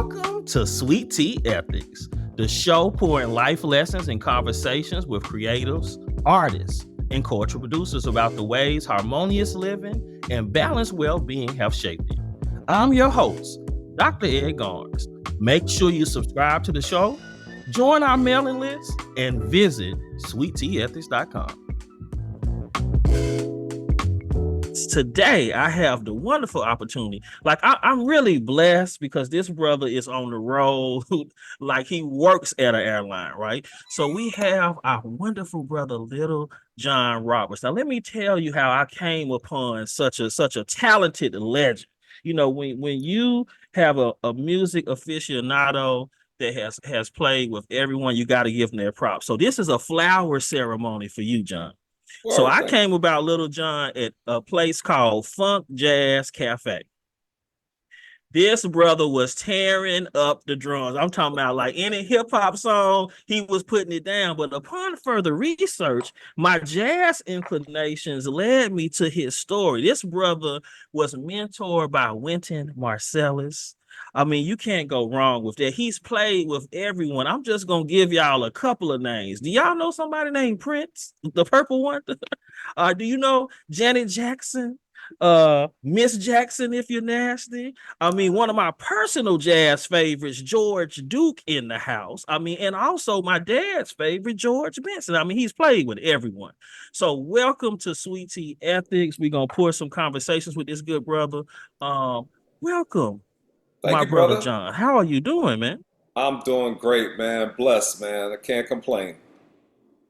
Welcome to Sweet Tea Ethics, the show pouring life lessons and conversations with creatives, artists, and cultural producers about the ways harmonious living and balanced well-being have shaped you. I'm your host, Dr. Ed Garnes. Make sure you subscribe to the show, join our mailing list, and visit sweetteaethics.com. Today, I have the wonderful opportunity. I'm really blessed because this brother is on the road, like he works at an airline, right? So we have our wonderful brother, Lil John Roberts. Now, let me tell you how I came upon such a talented legend. You know, when you have a music aficionado that has played with everyone, you got to give them their props. So this is a flower ceremony for you, John. So I came about Lil John at a place called Funk Jazz Cafe. This brother was tearing up the drums. I'm talking about like any hip hop song, he was putting it down. But upon further research, my jazz inclinations led me to his story. This brother was mentored by Wynton Marsalis. I mean, you can't go wrong with that. He's played with everyone. I'm just going to give y'all a couple of names. Do y'all know somebody named Prince, the purple one? Do you know Janet Jackson? Miss Jackson, if you're nasty. I mean, one of my personal jazz favorites, George Duke, in the house. I mean, and also my dad's favorite, George Benson. I mean, he's played with everyone. So welcome to Sweet Tea Ethics. We're going to pour some conversations with this good brother. Welcome. Thank my you, brother brother. John. How are you doing, man? I'm doing great, man. Blessed, man. I can't complain.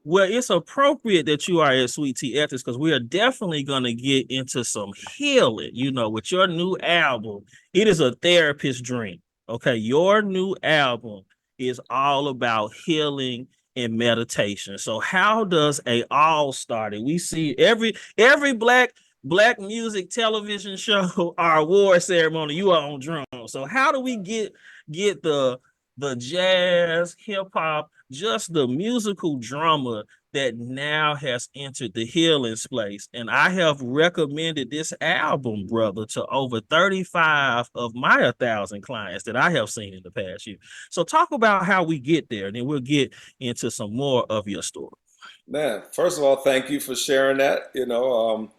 Well, it's appropriate that you are at Sweet Tea Ethics because we are definitely going to get into some healing. You know, with your new album, it is a therapist's dream. Okay, your new album is all about healing and meditation. So how does a all started? We see every black music television show, our award ceremony, you are on drums. So how do we get the jazz, hip hop, just the musical drama that now has entered the healing space? And I have recommended this album, brother, to over 35 of my 1,000 clients that I have seen in the past year. So talk about how we get there, and then we'll get into some more of your story. Man, first of all, thank you for sharing that. You know,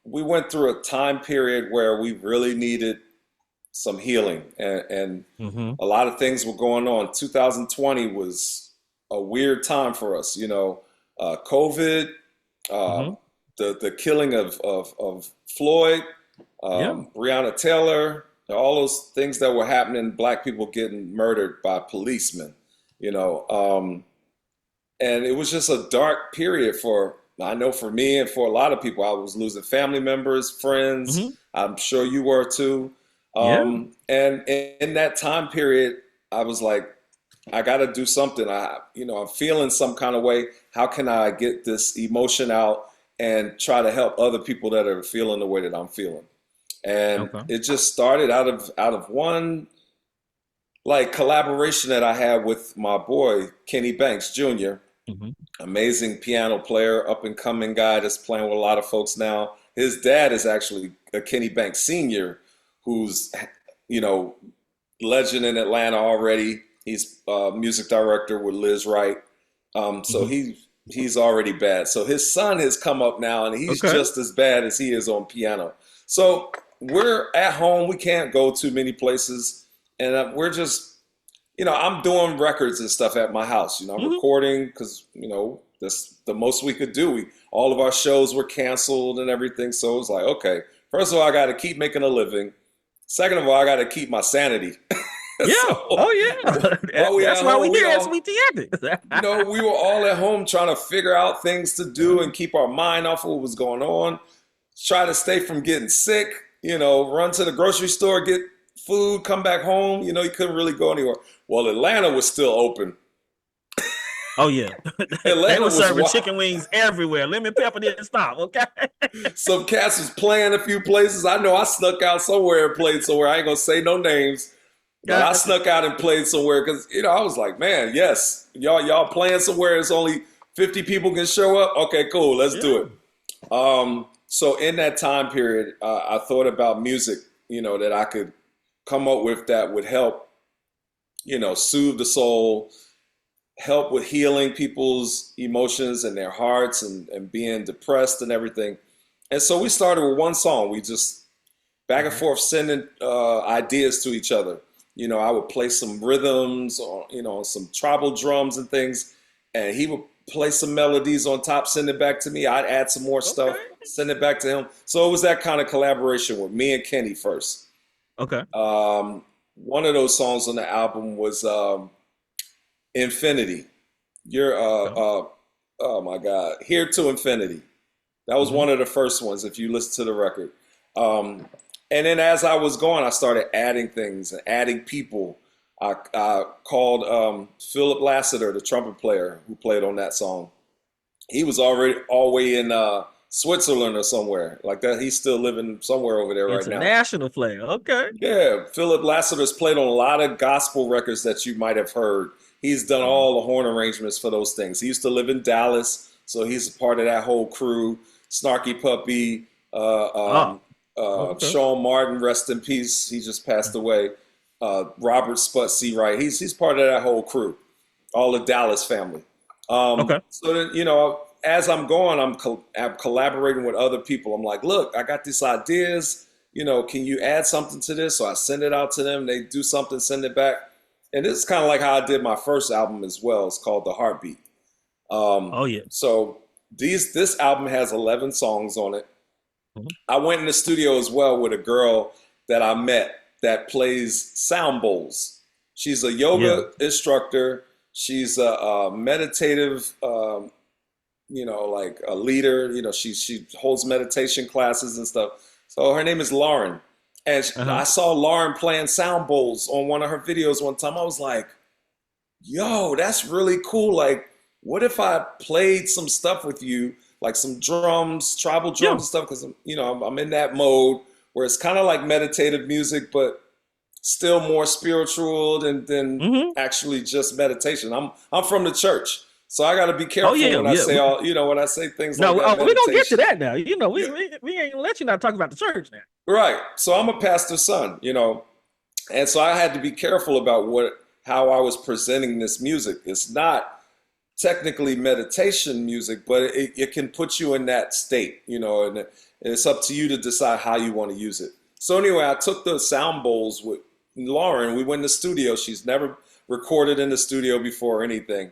we went through a time period where we really needed some healing, and a lot of things were going on. 2020 was a weird time for us. You know, COVID, the killing of Floyd, Breonna Taylor, all those things that were happening. Black people getting murdered by policemen. You know, and it was just a dark period I know for me and for a lot of people. I was losing family members, friends. I'm sure you were too. And in that time period, I was like, I got to do something. I'm feeling some kind of way. How can I get this emotion out and try to help other people that are feeling the way that I'm feeling? And it just started out of one like collaboration that I had with my boy, Kenny Banks Jr., amazing piano player, up and coming guy that's playing with a lot of folks now. His dad is actually a Kenny Banks Sr., who's, you know, legend in Atlanta already. He's music director with Liz Wright. So he's already bad. So his son has come up now, and he's just as bad as he is on piano. So we're at home. We can't go too many places. And we're just, you know, I'm doing records and stuff at my house. You know, I'm recording because, you know, that's the most we could do. All of our shows were canceled and everything. So it was like, okay, first of all, I got to keep making a living. Second of all, I got to keep my sanity. That's why we here at Sweet Tea Ethics. You know, we were all at home trying to figure out things to do and keep our mind off of what was going on. Try to stay from getting sick, you know, run to the grocery store, get food, come back home. You know, you couldn't really go anywhere. Well, Atlanta was still open. Oh, yeah. They were serving chicken wings everywhere. Lemon pepper didn't stop, okay? Some cats was playing a few places. I know I snuck out somewhere and played somewhere. I ain't going to say no names. But I snuck out and played somewhere because, you know, I was like, man, yes, y'all playing somewhere. It's only 50 people can show up. Okay, cool. Let's do it. So in that time period, I thought about music, you know, that I could come up with that would help, soothe the soul, help with healing people's emotions and their hearts and being depressed and everything. And so we started with one song. We just back and forth sending ideas to each other. I would play some rhythms on some tribal drums and things, and he would play some melodies on top, send it back to me. I'd add some more stuff, send it back to him. So it was that kind of collaboration with me and Kenny first. Okay. One of those songs on the album was Infinity. Oh my God, Here to Infinity. That was one of the first ones, if you listen to the record. And then as I was going, I started adding things and adding people. I called Philip Lassiter, the trumpet player who played on that song. He was already all the way in Switzerland or somewhere like that. He's still living somewhere over there right now. International player, okay. Yeah, Philip Lassiter's played on a lot of gospel records that you might have heard. He's done all the horn arrangements for those things. He used to live in Dallas, so he's a part of that whole crew. Snarky Puppy, Sean Martin, rest in peace. He just passed away. Robert Sputz Wright. He's part of that whole crew, all the Dallas family. So then, as I'm going, I'm collaborating with other people. I'm like, look, I got these ideas. Can you add something to this? So I send it out to them. They do something, send it back. And this is kind of like how I did my first album as well. It's called The Heartbeat. So this album has 11 songs on it. I went in the studio as well with a girl that I met that plays sound bowls. She's a yoga instructor. She's a meditative, like a leader. She holds meditation classes and stuff. So her name is Lauren. And I saw Lauren playing sound bowls on one of her videos one time. I was like, yo, that's really cool. Like, what if I played some stuff with you, like some drums, tribal drums and stuff? Because, I'm in that mode where it's kind of like meditative music, but still more spiritual than actually just meditation. I'm from the church, so I got to be careful when I say when I say things like that. No, we're gonna get to that now. We ain't gonna let you not talk about the church now. Right. So I'm a pastor's son, and so I had to be careful about how I was presenting this music. It's not technically meditation music, but it can put you in that state, and it's up to you to decide how you want to use it. So anyway, I took the sound bowls with Lauren. We went in the studio. She's never recorded in the studio before or anything.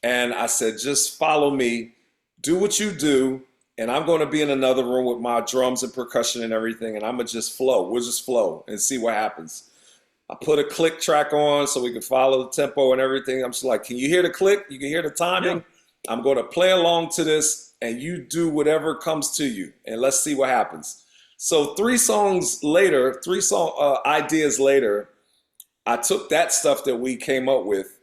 And I said, just follow me, do what you do, and I'm going to be in another room with my drums and percussion and everything, and I'm going to just flow. We'll just flow and see what happens. I put a click track on so we can follow the tempo and everything. I'm just like, can you hear the click? You can hear the timing? Yeah. I'm going to play along to this, and you do whatever comes to you, and let's see what happens. So 3 ideas later, I took that stuff that we came up with,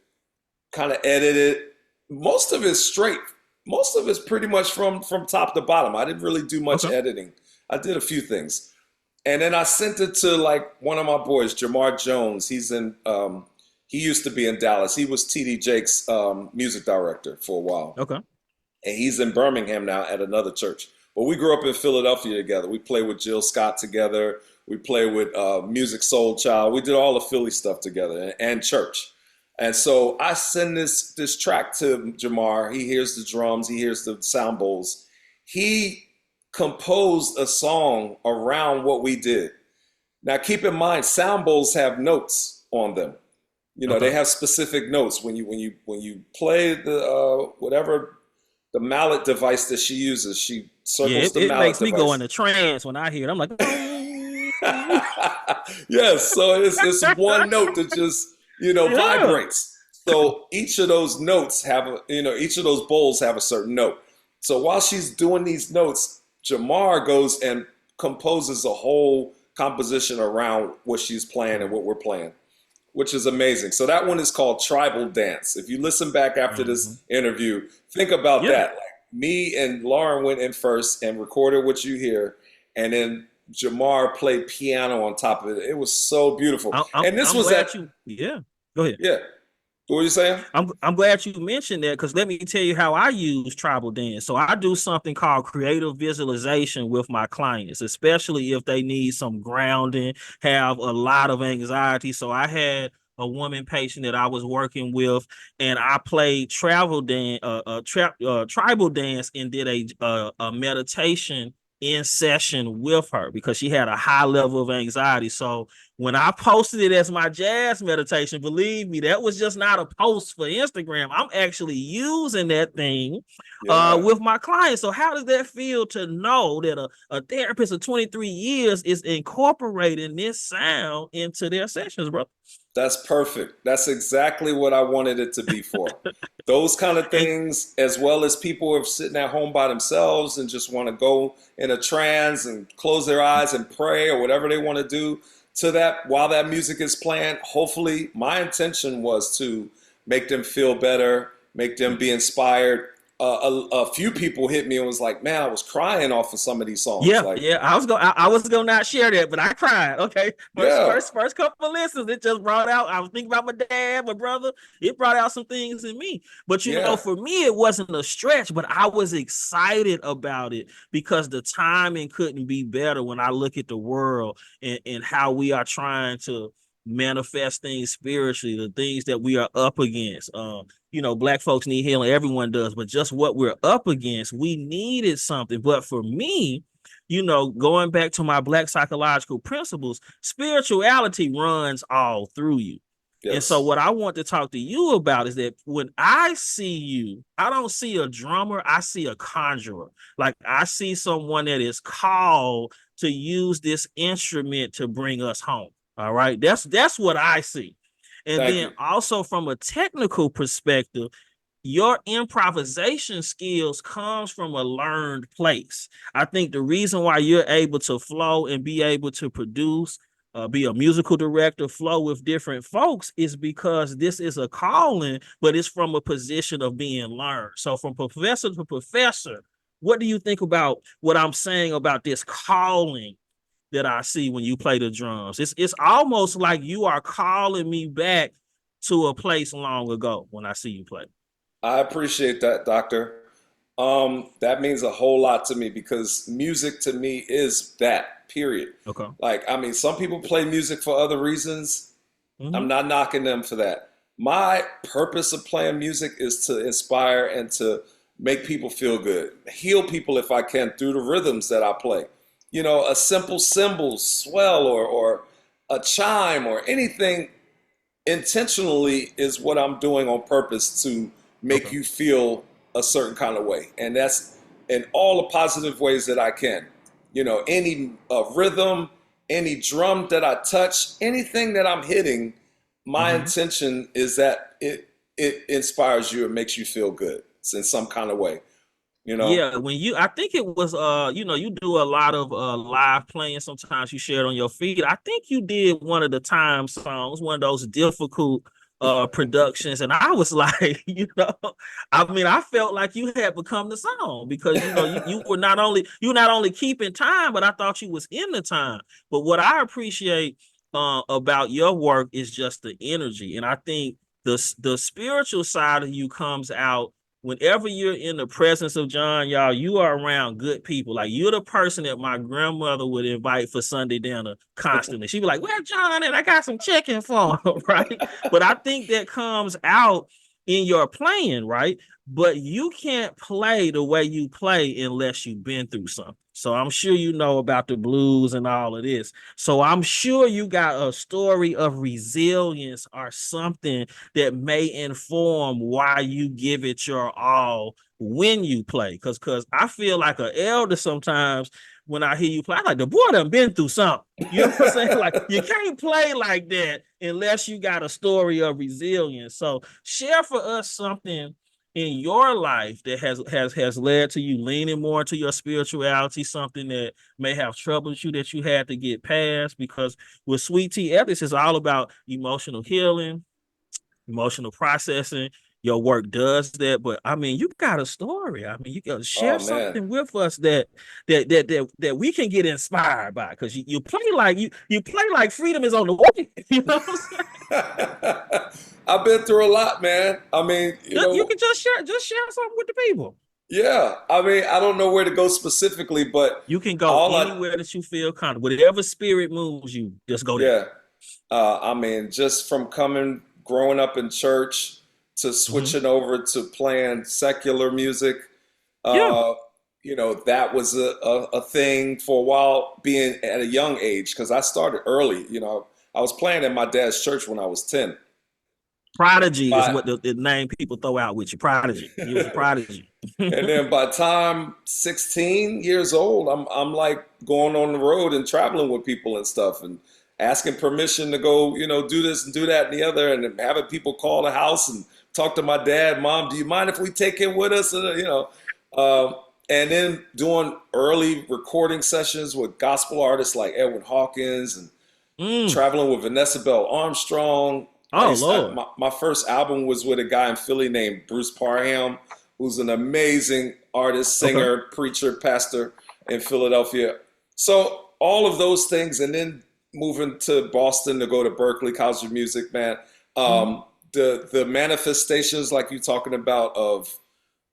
kind of edited. Most of it's straight. Most of it's pretty much from top to bottom. I didn't really do much editing. I did a few things. And then I sent it to like one of my boys, Jamar Jones. He used to be in Dallas. He was TD Jake's music director for a while. Okay. And he's in Birmingham now at another church. But we grew up in Philadelphia together. We played with Jill Scott together. We played with Music Soul Child. We did all the Philly stuff together and church. And so I send this track to Jamar. He hears the drums. He hears the sound bowls. He composed a song around what we did. Now, keep in mind, sound bowls have notes on them. They have specific notes. When you play the whatever the mallet device that she uses, she circles the mallet device. It makes me go into trance when I hear it. I'm like, yes. So it's one note that just vibrates. So each of those notes each of those bowls have a certain note. So while she's doing these notes, Jamar goes and composes a whole composition around what she's playing and what we're playing, which is amazing. So that one is called Tribal Dance. If you listen back after this interview, think about that. Like me and Lauren went in first and recorded what you hear, and then Jamar played piano on top of it. It was so beautiful. Go ahead. Yeah. What were you saying? I'm glad you mentioned that, because let me tell you how I use tribal dance. So I do something called creative visualization with my clients, especially if they need some grounding, have a lot of anxiety. So I had a woman patient that I was working with, and I played tribal dance, and did a meditation in session with her because she had a high level of anxiety. So when I posted it as my jazz meditation, believe me, that was just not a post for Instagram. I'm actually using that thing Yeah. with my clients. So how does that feel to know that a therapist of 23 years is incorporating this sound into their sessions, bro? That's perfect. That's exactly what I wanted it to be for. Those kind of And things, as well as people who are sitting at home by themselves and just want to go in a trance and close their eyes and pray or whatever they want to do to that while that music is playing. Hopefully, my intention was to make them feel better, make them be inspired. A few people hit me and was like, "Man, I was crying off of some of these songs." yeah, Like, yeah. I was gonna not share that, but I cried. Okay. First, yeah, first, first couple of listens, it just brought out. I was thinking about my dad, my brother. It brought out some things in me. But yeah, for me, it wasn't a stretch, but I was excited about it because the timing couldn't be better when I look at the world and how we are trying to manifest things spiritually, the things that we are up against. Black folks need healing, everyone does, but just what we're up against, we needed something. But for me, going back to my Black psychological principles, spirituality runs all through you. And so yes. what I want to talk to you about is that when I see you, I don't see a drummer, I see a conjurer. Like, I see someone that is called to use this instrument to bring us home. All right. That's what I see. And Thank then you. also from a technical perspective, your improvisation skills comes from a learned place. I think the reason why you're able to flow and be able to produce, be a musical director, flow with different folks, is because this is a calling, but it's from a position of being learned. So from professor to professor, what do you think about what I'm saying about this calling that I see when you play the drums? It's almost like you are calling me back to a place long ago when I see you play. I appreciate that, Doctor. That means a whole lot to me because music to me is that, period. Okay. Like, I mean, some people play music for other reasons. I'm Mm-hmm. not knocking them for that. My purpose of playing music is to inspire and to make people feel good, heal people if I can through the rhythms that I play. A simple cymbal swell or a chime or anything intentionally is what I'm doing on purpose to make Okay. you feel a certain kind of way. And that's in all the positive ways that I can. Any rhythm, any drum that I touch, anything that I'm hitting, my Mm-hmm. intention is that it inspires you and makes you feel good in some kind of way, you know? Yeah, I think it was you do a lot of live playing. Sometimes you share it on your feed. I think you did one of the time songs, one of those difficult productions, and I was like, I mean, I felt like you had become the song because you were not only keeping time, but I thought you was in the time. But what I appreciate about your work is just the energy, and I think the spiritual side of you comes out whenever you're in the presence of John, y'all. You are around good people. Like, you're the person that my grandmother would invite for Sunday dinner constantly. She'd be like, "Where John and I got some chicken for him," right? But I think that comes out in your playing, right? But you can't play the way you play unless you've been through something. So I'm sure you know about the blues and all of this. So I'm sure you got a story of resilience or something that may inform why you give it your all when you play. Cause I feel like an elder sometimes when I hear you play. I'm like, the boy done been through something. You know what I'm saying? Like, you can't play like that unless you got a story of resilience. So share for us something in your life that has led to you leaning more into your spirituality, something that may have troubled you that you had to get past. Because with Sweet Tea Ethics, it's all about emotional healing, emotional processing. your work does that. But I mean, you got a story. I mean, you got to share Oh man. something with us that we can get inspired by. Because you play like you play like freedom is on the way. You know what I'm saying? I've been through a lot, man. I mean, You can just share something with the people. yeah. I mean, I don't know where to go specifically, but You can go all I, anywhere that you feel comfortable. Whatever spirit moves you, just go there. yeah. I mean, just from growing up in church to Hmm. switching over to playing secular music, Yeah. uh, that was a thing for a while, being at a young age, because I started early. I was playing in my dad's church when I was 10. Prodigy is By, what the name people throw out with you. Prodigy. You was a prodigy. and then by time 16 years old, I'm like going on the road and traveling with people and stuff and asking permission to go, do this and do that and the other, and having people call the house and talk to my dad, Mom, do you mind if we take him with us? Um, and then doing early recording sessions with gospel artists like Edwin Hawkins and Mm. traveling with Vanessa Bell Armstrong. Oh Lord. My first album was with a guy in Philly named Bruce Parham, who's an amazing artist, Okay. singer, preacher, pastor in Philadelphia. So all of those things, and then moving to Boston to go to Berklee College of Music, man. Hmm. The manifestations, like you talking about, of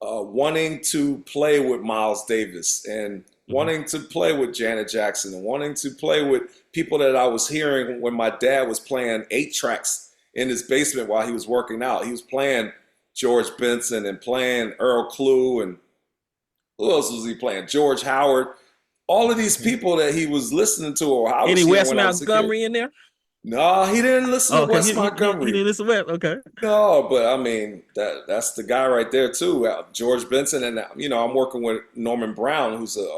wanting to play with Miles Davis and Hmm. wanting to play with Janet Jackson and wanting to play with people that I was hearing when my dad was playing 8 tracks in his basement while he was working out. He was playing George Benson and playing Earl Klugh, and who else was he playing? George Howard. All of these Hmm. people that he was listening to or I was Any hearing West when I was a kid. Montgomery in there? No, he didn't listen Oh, to okay. Wes He Montgomery. didn't listen to West. Okay. No, but I mean that's the guy right there too, George Benson, and I'm working with Norman Brown, who's a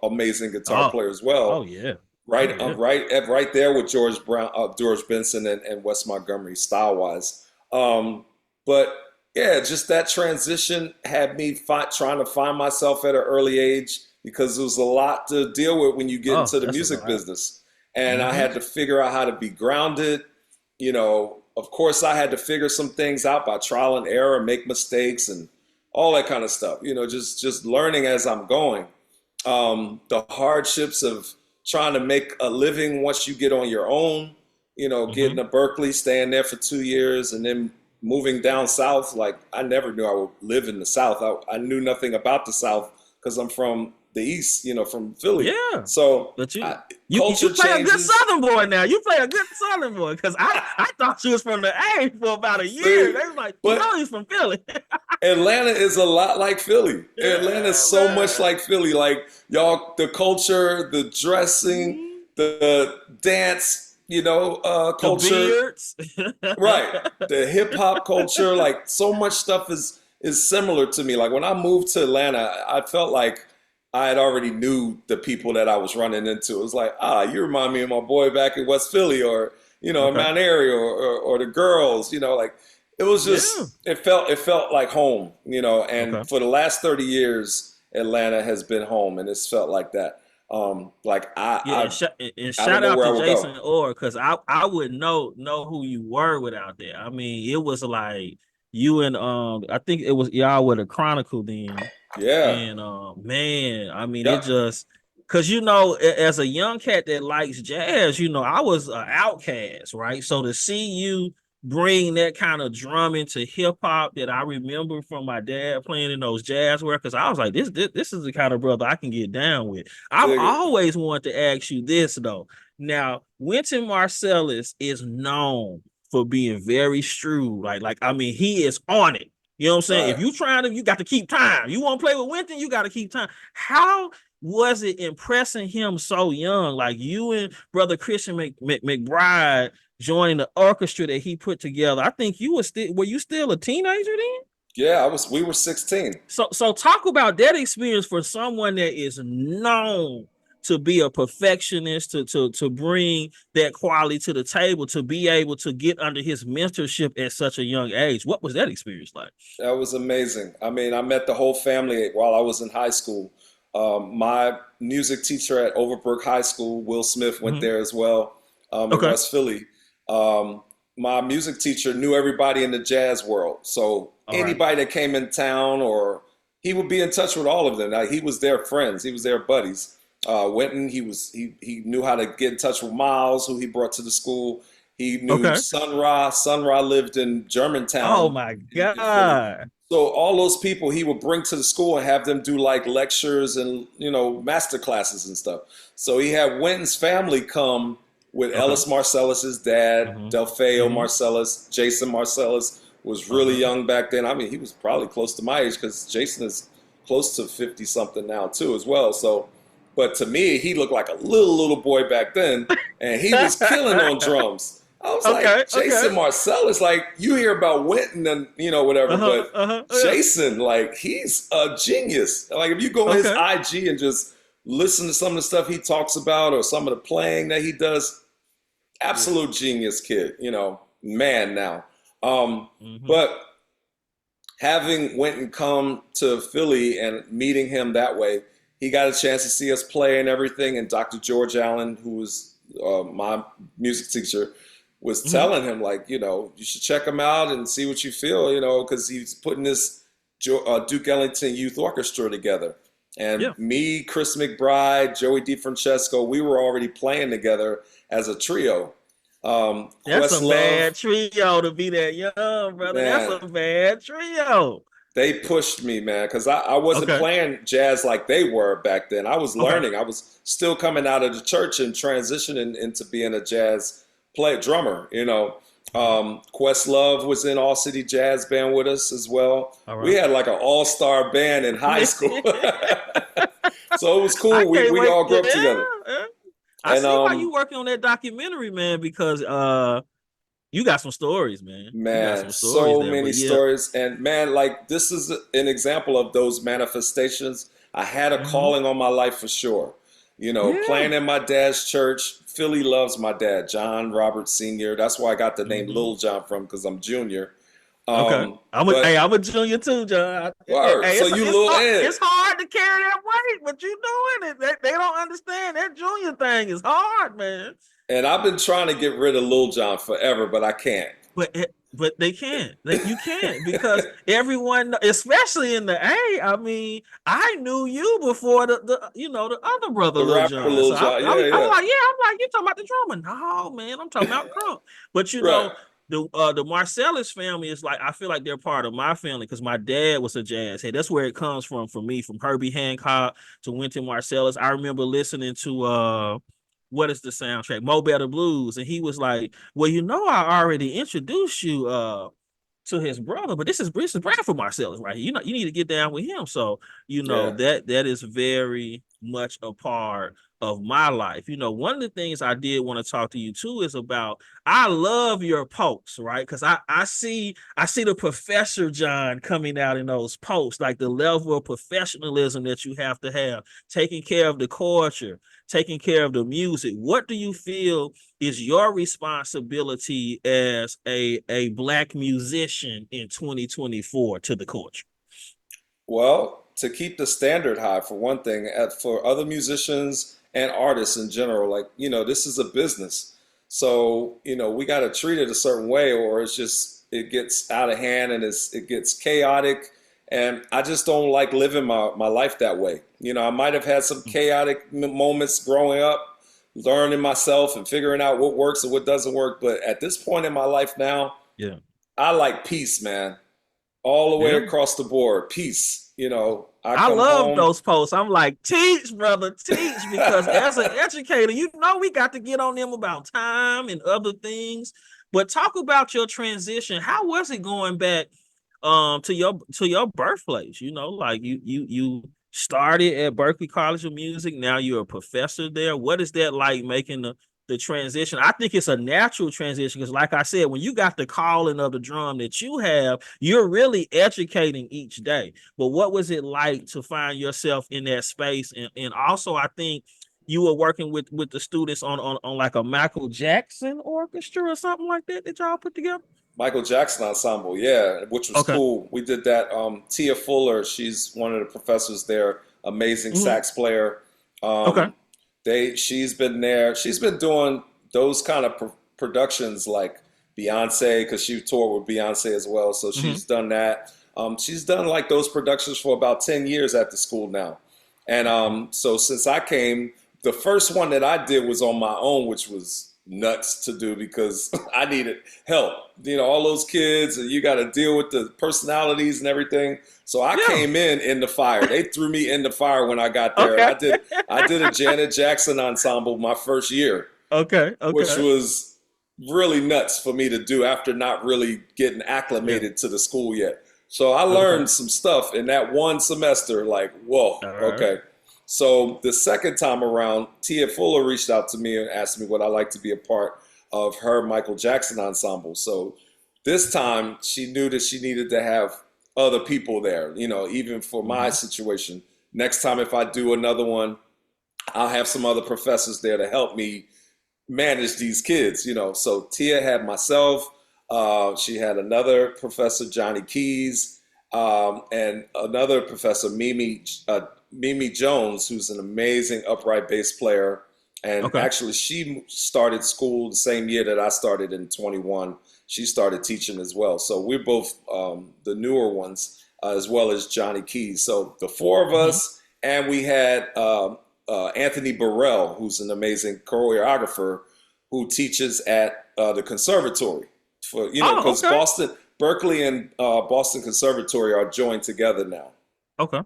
amazing guitar Oh. player as Oh well. yeah. Oh Right, yeah. right there with George Benson and Wes Montgomery style wise. But yeah, just that transition had me trying to find myself at an early age because there was a lot to deal with when you get Oh, into the that's a music lot. business, and I Hmm. had to figure out how to be grounded. Of course, I had to figure some things out by trial and error, make mistakes, and all that kind of stuff. Just learning as I'm going. The hardships of trying to make a living once you get on your own. Getting Hmm. to Berklee, staying there for 2 years, and then moving down south. Like I never knew I would live in the South. I knew nothing about the South because I'm from the East. From Philly. Yeah. So But you culture play a good changes. Southern boy now. You play a good Southern boy because I thought you was from the A for about a year. See, They was like, but he's from Philly. Atlanta is a lot like Philly. Atlanta is Yeah, so much man. like Philly. Like y'all, the culture, the dressing, Mhm. the dance, The culture, beards. right? The hip hop culture, like so much stuff is similar to me. Like when I moved to Atlanta, I felt like I had already knew the people that I was running into. It was like, you remind me of my boy back in West Philly, or in Okay. Mount Airy, or the girls. Like it was Yeah. just it felt like home. And Okay. for the last 30 years, Atlanta has been home, and it's felt like that. Like Yeah, and, I don't shout know out where I to would go. Jason Orr because I wouldn't know who you were without that. I mean, it was like you and I think it was y'all were the Chronicle then, Yeah. and man, I mean it Yep. just because as a young cat that likes jazz, I was an outcast, right? So to see you bring that kind of drum into hip hop that I remember from my dad playing in those jazz records, I was like, this is the kind of brother I can get down with. I've Dig it. always wanted to ask you this though. Now, Wynton Marsalis is known for being very shrewd. Like I mean, he is on it. You know what I'm saying? If Right. you trying to, you got to keep time. You want to play with Wynton, you got to keep time. How was it impressing him so young? Like you and brother Christian McBride joining the orchestra that he put together. I think were you still a teenager then? Yeah, we were 16. So talk about that experience for someone that is known to be a perfectionist, to bring that quality to the table, to be able to get under his mentorship at such a young age. What was that experience like? That was amazing. I mean, I met the whole family while I was in high school. My music teacher at Overbrook High School, Will Smith, went Mm-hmm. there as well, in Okay. West Philly. My music teacher knew everybody in the jazz world. So All right. anybody that came in town, or he would be in touch with all of them. Like, he was their friends. He was their buddies. Wynton, he knew how to get in touch with Miles, who he brought to the school. He knew Okay. Sun Ra. Sun Ra lived in Oh Germantown my in Philly. God. So all those people he would bring to the school and have them do like lectures and, master classes and stuff. So he had Wynton's family come with Okay. Ellis Marcellus's dad, Mm-hmm. Delfeo Mm-hmm. Marcellus. Jason Marcellus was really Uh-huh. young back then. I mean, he was probably close to my age, because Jason is close to 50 something now too as well. So, but to me, he looked like a little boy back then, and he was killing on drums. I was like, Jason Marcellus, like, you hear about Wynton and, whatever, but Jason, like, he's a genius. Like, if you go on his IG and just listen to some of the stuff he talks about, or some of the playing that he does, absolute genius kid, man now. But having Wynton come to Philly and meeting him that way, he got a chance to see us play and everything. And Dr. George Allen, who was my music teacher, was telling him, like, you should check him out and see what you feel, because he's putting this Duke Ellington Youth Orchestra together. And me, Chris McBride, Joey DeFrancesco, we were already playing together as a trio. That's a bad trio to be that young, brother. Man, that's a bad trio. They pushed me, man, because I wasn't playing jazz like they were back then. I was learning. I was still coming out of the church and transitioning into being a jazz drummer. Questlove was in All City Jazz Band with us as well. We had like an all-star band in high school. So it was cool. We all grew up together. I see why you working on that documentary, man, because you got some stories, man. Man, so many stories. And man, like, this is an example of those manifestations. I had a calling on my life for sure. Playing in my dad's church. Philly loves my dad, John Roberts Sr. That's where I got the name Lil John from, because I'm junior. I'm a junior too, John. It's hard to carry that weight, but you doing it. They don't understand that junior thing is hard, man. And I've been trying to get rid of Lil John forever, but I can't. But they can't. You can't, because everyone, especially in the A. I mean, I knew you before the other brother, Lil John. Lil John. I'm like, you talking about the drummer? No, man, I'm talking about Crunk. But the Marcellus family is like, I feel like they're part of my family, because my dad was a jazz head. That's where it comes from for me, from Herbie Hancock to Wynton Marcellus. I remember listening to what is the soundtrack? Mo Better Blues. And he was like, well, I already introduced you to his brother, but this is Bradford Marcellus right here. You need to get down with him. So, that is very much a part of my life. One of the things I did want to talk to you too is about, I love your posts, right? Because I see the Professor John coming out in those posts, like the level of professionalism that you have to have, taking care of the culture, taking care of the music. What do you feel is your responsibility as a Black musician in 2024 to the culture? Well, to keep the standard high, for one thing, for other musicians and artists in general, like, this is a business. So, we got to treat it a certain way, or it gets out of hand and it gets chaotic. And I just don't like living my life that way. I might have had some chaotic moments growing up, learning myself and figuring out what works and what doesn't work. But at this point in my life now, I like peace, man. All the way across the board. Peace. I love those posts. I'm like, teach, brother, teach. Because as an educator, we got to get on them about time and other things. But talk about your transition. How was it going back to your birthplace? Like you started at Berklee College of Music. Now you're a professor there. What is that like, making the transition? I think it's a natural transition, because like I said, when you got the calling of the drum that you have, you're really educating each day. But what was it like to find yourself in that space? And also, I think you were working with the students on like a Michael Jackson orchestra or something like that y'all put together. Michael Jackson ensemble, which was cool. We did that. Tia Fuller, she's one of the professors there, amazing sax player. She's been there. She's been doing those kind of productions like Beyonce, because she toured with Beyonce as well. So she's done that. She's done like those productions for about 10 years at the school now. And so since I came, the first one that I did was on my own, which was nuts to do because I needed help. You know, all those kids, and you got to deal with the personalities and everything. So I came in the fire. They threw me in the fire when I got there. Okay. I did a Janet Jackson ensemble my first year. Okay. Which was really nuts for me to do after not really getting acclimated to the school yet. So I learned some stuff in that one semester, like, whoa, okay. So the second time around, Tia Fuller reached out to me and asked me would I like to be a part of her Michael Jackson ensemble. So this time she knew that she needed to have other people there, you know, even for my situation. Next time, if I do another one, I'll have some other professors there to help me manage these kids, you know. So Tia had myself, she had another professor, Johnny Keys, and another professor, Mimi Jones, who's an amazing upright bass player. And actually she started school the same year that I started in 21. She started teaching as well. So we're both the newer ones, as well as Johnny Keys. So the four of us, and we had Anthony Burrell, who's an amazing choreographer who teaches at the conservatory. For, you know, because Berklee and Boston Conservatory are joined together now. Okay.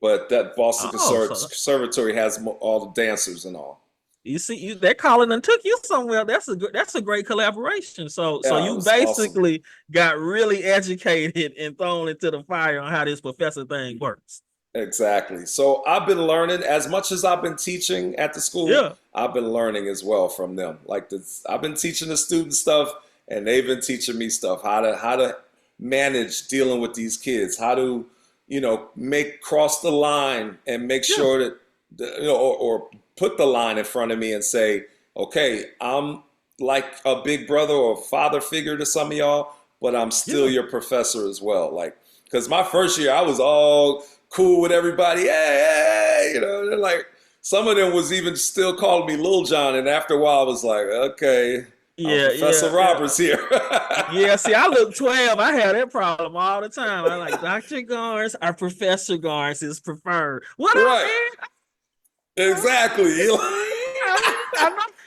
But that Boston Conservatory has all the dancers and all. You see, that calling and took you somewhere. That's a great collaboration. So you basically got really educated and thrown into the fire on how this professor thing works. Exactly. So I've been learning as much as I've been teaching at the school. Yeah. I've been learning as well from them. Like I've been teaching the students stuff, and they've been teaching me stuff how to manage dealing with these kids, how to, you know, cross the line and make sure that, you know, or put the line in front of me and say, okay, I'm like a big brother or father figure to some of y'all, but I'm still your professor as well. Like, because my first year I was all cool with everybody. Hey, you know, like some of them was even still calling me Lil John. And after a while I was like, okay, Professor Roberts here. See, I look 12. I had that problem all the time. I like Dr. Garnes or Professor Garnes is preferred. What up, man? Exactly. I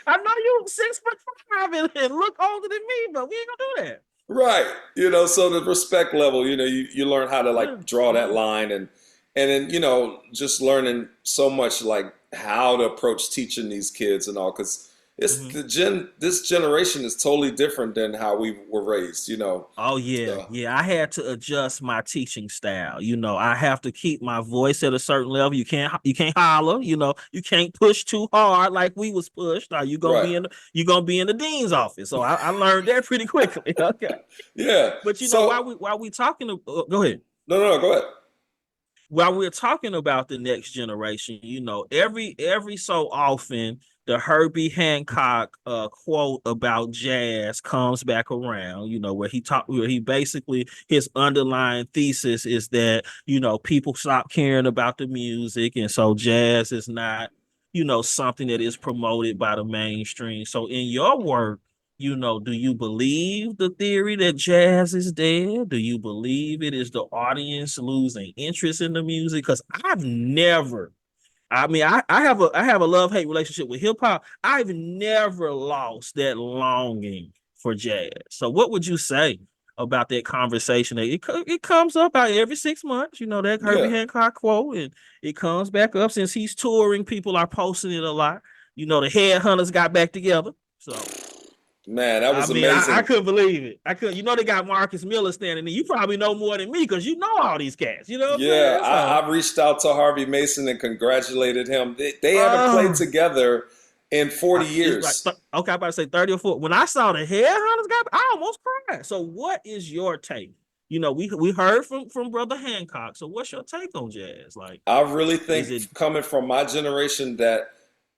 know you 6'5" and look older than me, but we ain't gonna do that. Right. You know, so the respect level, you know, you learn how to like draw that line and then, you know, just learning so much like how to approach teaching these kids and all, because it's this generation is totally different than how we were raised, you know. Oh yeah. I had to adjust my teaching style. You know, I have to keep my voice at a certain level. You can't holler, you know, you can't push too hard like we was pushed. Or you're gonna be in the dean's office. So I learned that pretty quickly. Okay. Yeah. But you know, while we talking go ahead. No, go ahead. While we're talking about the next generation, you know, every so often the Herbie Hancock quote about jazz comes back around, you know, where he basically, his underlying thesis is that, you know, people stop caring about the music. And so jazz is not, you know, something that is promoted by the mainstream. So in your work, you know, do you believe the theory that jazz is dead? Do you believe it is the audience losing interest in the music? Because I have a love-hate relationship with hip-hop. I've never lost that longing for jazz. So what would you say about that conversation? It comes up about every 6 months, you know, that Herbie Hancock quote, and it comes back up since he's touring. People are posting it a lot. You know, the Headhunters got back together. So man, that was amazing. I couldn't believe it. You know, they got Marcus Miller standing there. You probably know more than me because you know all these cats. You know what I'm saying? I reached out to Harvey Mason and congratulated him. They haven't played together in 40 years. Like, okay, I'm about to say 30 or 40. When I saw the Headhunters I almost cried. So what is your take? You know, we heard from Brother Hancock. So what's your take on jazz? Like, I really think coming from my generation that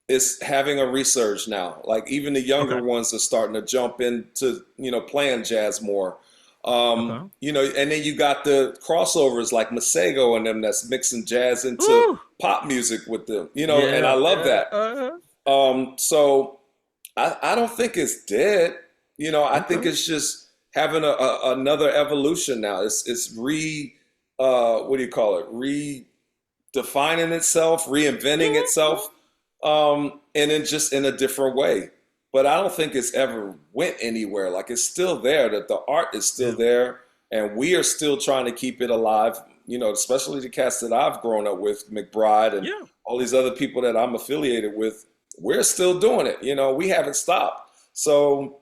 it's having a resurge now. Like even the younger ones are starting to jump into, you know, playing jazz more. You know, and then you got the crossovers like Masego and them that's mixing jazz into pop music with them, you know, and I love that. So I don't think it's dead. You know, I think it's just having another evolution now. It's what do you call it? Redefining itself, reinventing itself, and then just in a different way. But I don't think it's ever went anywhere. Like it's still there, that the art is still there, and we are still trying to keep it alive. You know, especially the cast that I've grown up with, McBride and all these other people that I'm affiliated with, we're still doing it. You know, we haven't stopped. So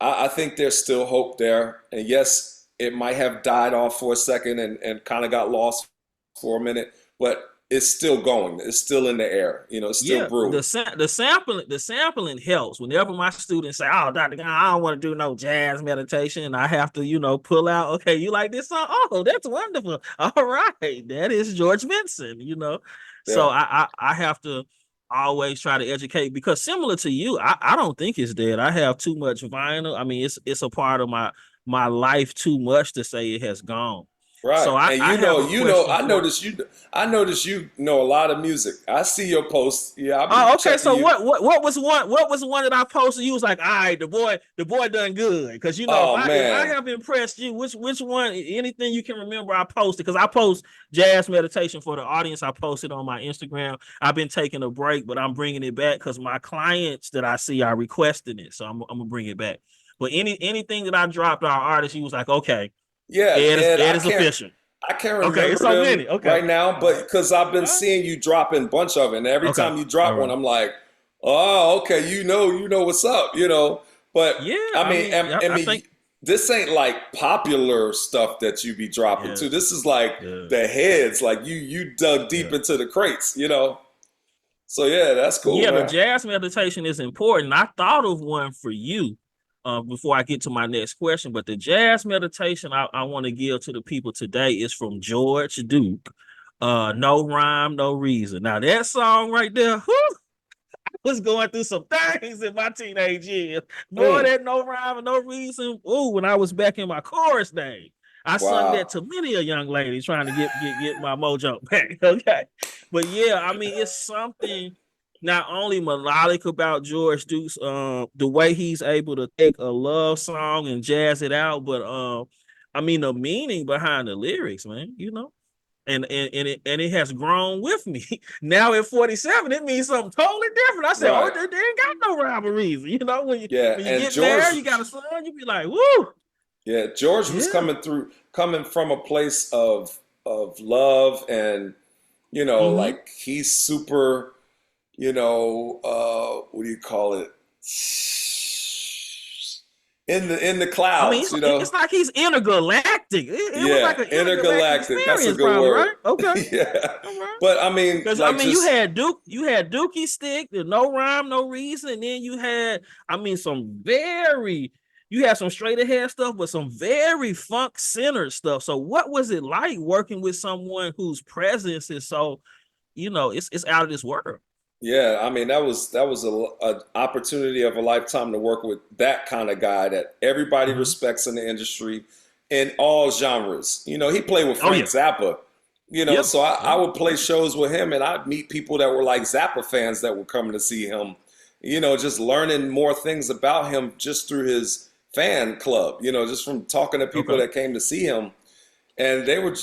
I think there's still hope there. And yes, it might have died off for a second and kind of got lost for a minute, but it's still going. It's still in the air. You know, it's still brewing. The sampling helps. Whenever my students say, "Oh, Dr. Garnes, I don't want to do no jazz meditation," and I have to, you know, pull out, okay, you like this song? Oh, that's wonderful. All right, that is George Benson, you know. Yeah. So I have to always try to educate, because similar to you, I don't think it's dead. I have too much vinyl. I mean, it's a part of my life too much to say it has gone. Right. So I noticed you know a lot of music. I see your posts. Yeah. Okay. So what was one that I posted? You was like, all right, the boy done good. Because you know, if I have impressed you, which one, anything you can remember I posted, because I post jazz meditation for the audience. I posted on my Instagram. I've been taking a break, but I'm bringing it back because my clients that I see are requesting it. So I'm gonna bring it back. But anything that I dropped our artists, you was like, okay. Yeah, Ed is official. I can't remember them right now, but because I've been seeing you dropping a bunch of it, and every time you drop one, I'm like, oh, okay, you know what's up, you know. But yeah, I mean, this ain't like popular stuff that you be dropping too. This is like the heads, like you dug deep into the crates, you know. So yeah, that's cool. Yeah, man. The jazz meditation is important. I thought of one for you. Before I get to my next question, but the jazz meditation I want to give to the people today is from George Duke. No Rhyme, No Reason. Now that song right there, I was going through some things in my teenage years. Boy, that No Rhyme and No Reason. Ooh, when I was back in my chorus days, I sung that to many a young lady trying to get my mojo back. Okay, but yeah, I mean, it's something not only melodic about George Duke's the way he's able to take a love song and jazz it out, but I mean the meaning behind the lyrics, man, you know. And it has grown with me. Now at 47, it means something totally different. I said, oh, they ain't got no rhyme or reason. You know, when you get married, you got a son, you be like, woo. Yeah, George was coming from a place of love, and you know, like he's super, you know, what do you call it? In the clouds, I mean, you know. It's like he's intergalactic. It was like an intergalactic. That's a good word. Right? Okay. Yeah. Right. But I mean, because like you had Dookie Stick, the No Rhyme, No Reason, and then you had, I mean, you had some straight ahead stuff, but some very funk centered stuff. So what was it like working with someone whose presence is so, you know, it's out of this world? Yeah, I mean, that was an opportunity of a lifetime to work with that kind of guy that everybody respects in the industry in all genres. You know, he played with Frank Zappa, you know, so I would play shows with him, and I'd meet people that were like Zappa fans that were coming to see him, you know, just learning more things about him just through his fan club, you know, just from talking to people that came to see him. And they were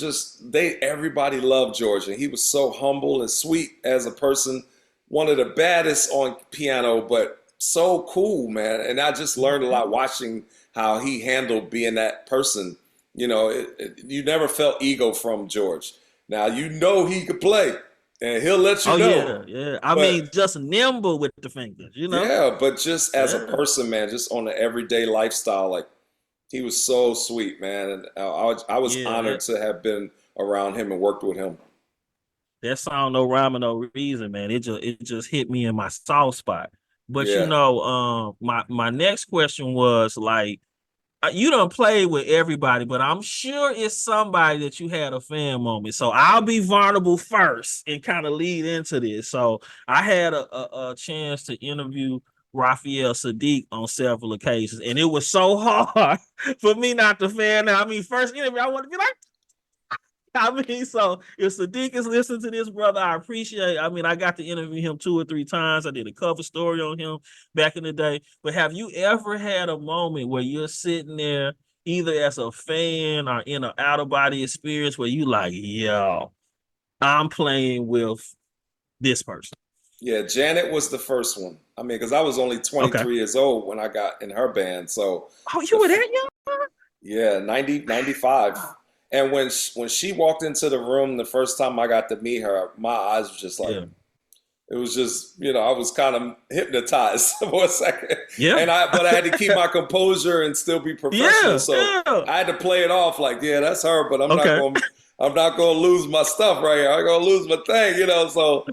everybody loved George, and he was so humble and sweet as a person. One of the baddest on piano, but so cool, man. And I just learned a lot watching how he handled being that person. You know, you never felt ego from George. Now, you know he could play, and he'll let you know. Yeah. I mean, just nimble with the fingers, you know? Yeah, but just as a person, man, just on the everyday lifestyle, like, he was so sweet, man. And I was honored to have been around him and worked with him. That song, No Rhyme or No Reason, man, it just hit me in my soft spot. But you know, my next question was like, you don't play with everybody, but I'm sure it's somebody that you had a fan moment. So I'll be vulnerable first and kind of lead into this. So I had a chance to interview Raphael Sadiq on several occasions, and it was so hard for me not to fan out. I mean, first interview, I want to be like, I mean, so if Sadiq is listening to this, brother, I appreciate it. I mean, I got to interview him 2 or 3 times. I did a cover story on him back in the day. But have you ever had a moment where you're sitting there either as a fan or in an out of body experience where you like, yo, I'm playing with this person? Yeah, Janet was the first one. I mean, because I was only Okay. 23 years old when I got in her band. So, Oh, you the were that young? yeah, 95. And when she walked into the room the first time I got to meet her, my eyes were just like, Yeah. it was just, I was kind of hypnotized for a second. Yeah. But I had to keep my composure and still be professional. Yeah. So Yeah. I had to play it off like, yeah, that's her, but Okay. I'm not going to lose my stuff right here. I'm going to lose my thing. So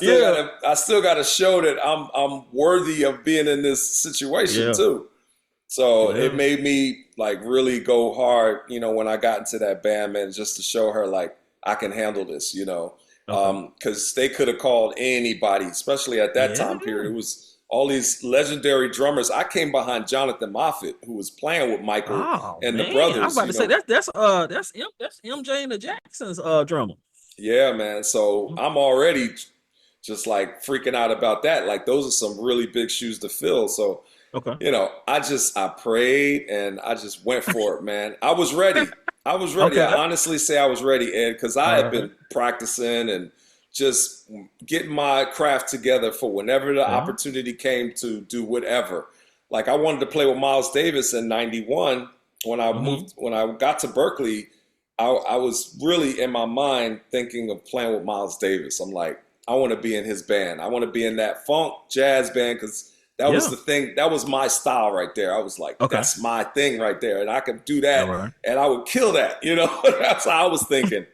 Yeah. I still gotta show that I'm worthy of being in this situation Yeah. too. So it Yeah. made me like really go hard, when I got into that band, man, just to show her like I can handle this. Okay. Because they could have called anybody, especially at that Yeah. time period. It was all these legendary drummers. I came behind Jonathan Moffett, who was playing with Michael Oh and the man, I'm brothers. about to say that's MJ and the Jacksons drummer. Yeah, man. So Mhm. I'm already just like freaking out about that. Like those are some really big shoes to fill. So, Okay. I prayed and I just went for it, man. I was ready. I was ready. I Okay. honestly say I was ready, Ed, because I All had right. been practicing and just getting my craft together for whenever the Yeah. opportunity came to do whatever. Like I wanted to play with Miles Davis in '91 Mm-hmm. when I got to Berklee. I was really in my mind thinking of playing with Miles Davis. I'm like, I want to be in his band. I want to be in that funk jazz band because that was Yeah. the thing. That was my style right there. I was like, Okay. that's my thing right there. And I could do All that right. and I would kill that. That's how I was thinking.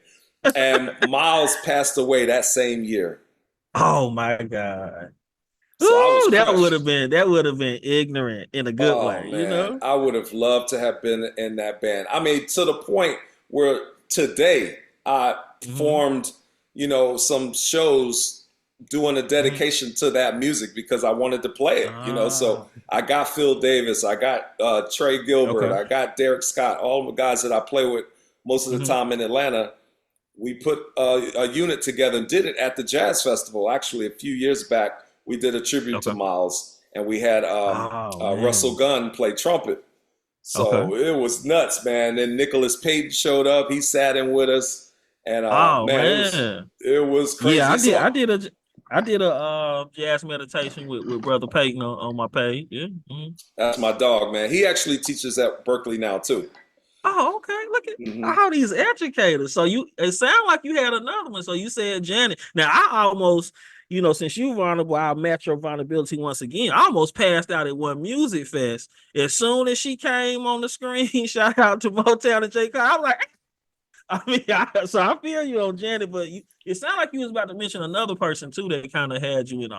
And Miles passed away that same year. Oh my God. So I was Ooh, crushed. that would have been ignorant in a good Oh way, you man, know? I would have loved to have been in that band. I mean, to the point where today I Mm-hmm. performed, some shows doing a Mm-hmm. dedication to that music because I wanted to play it. So Ah, I got Phil Davis, I got Trey Gilbert, okay. I got Derek Scott, all the guys that I play with most of the Mm-hmm. time in Atlanta. We put a unit together and did it at the Jazz Festival. Actually, a few years back, we did a tribute to Okay. Miles, and we had Oh Russell man. Gunn play trumpet. Okay. So it was nuts, man. Then Nicholas Payton showed up. He sat in with us, and Oh man, man. it was Yeah, crazy. So I did a jazz meditation with Brother Peyton on my page. Yeah. Mhm. that's my dog, man. He actually teaches at Berklee now too. Oh, okay. Look at Hmm. all these educators. So it sounded like you had another one. So you said Janet. Now I almost, since you vulnerable, I'll match your vulnerability once again. I almost passed out at one music fest. As soon as she came on the screen, shout out to Motown and J. Cole. I was like, so I feel you on Janet, but it sounded like you was about to mention another person too that kind of had you in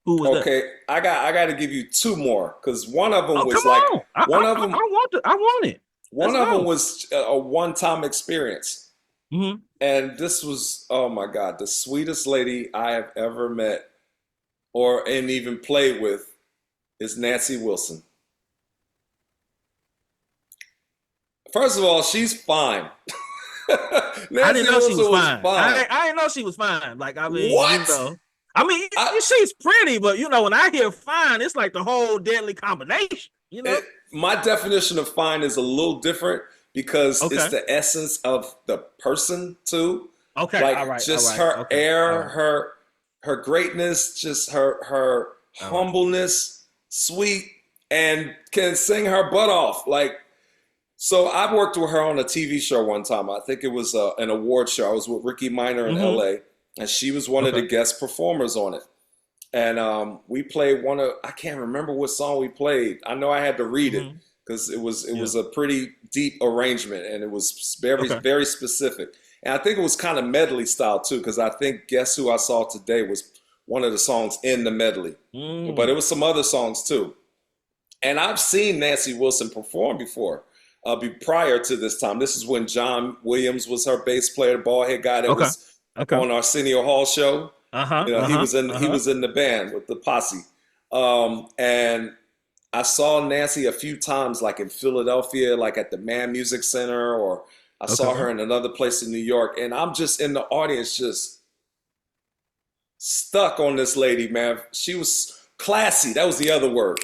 who was that? Okay, I got to give you two more because one of them Oh, come was like on. one of them I want it. Let's one of them go. was a one-time experience. Mm-hmm. And this was, oh my God, the sweetest lady I have ever met and even played with is Nancy Wilson. First of all, she's fine. I didn't Nancy know she was Wilson was fine. fine. I didn't know she was fine. Like, I mean, What? I mean, I, she's pretty, but when I hear fine, it's like the whole deadly combination, it, my definition of fine is a little different because it's Okay. the essence of the person too. Okay. All Like right. All just right. her Okay. All air, right. her greatness, just her All right. humbleness, sweet, and can sing her butt off. Like, so I worked with her on a TV show one time. I think it was an award show. I was with Ricky Minor in Mm-hmm. LA, and she was one of the Okay. guest performers on it. And we played I can't remember what song we played. I know I had to read it Mm-hmm. because it Yeah. was a pretty deep arrangement and it was very, Okay. very specific. And I think it was kind of medley style too, because I think Guess Who I Saw Today was one of the songs in the medley. But it Mm. was some other songs too. And I've seen Nancy Wilson perform before, prior to this time. This is when John Williams was her bass player, the bald-head guy that Okay. was Okay. on Arsenio Hall show. Uh-huh. He Uh-huh. was Uh-huh. in the band with the posse. And I saw Nancy a few times, like in Philadelphia, like at the Man Music Center, or I saw Okay. her in another place in New York. And I'm just in the audience, just stuck on this lady, man. She was classy. That was the other word.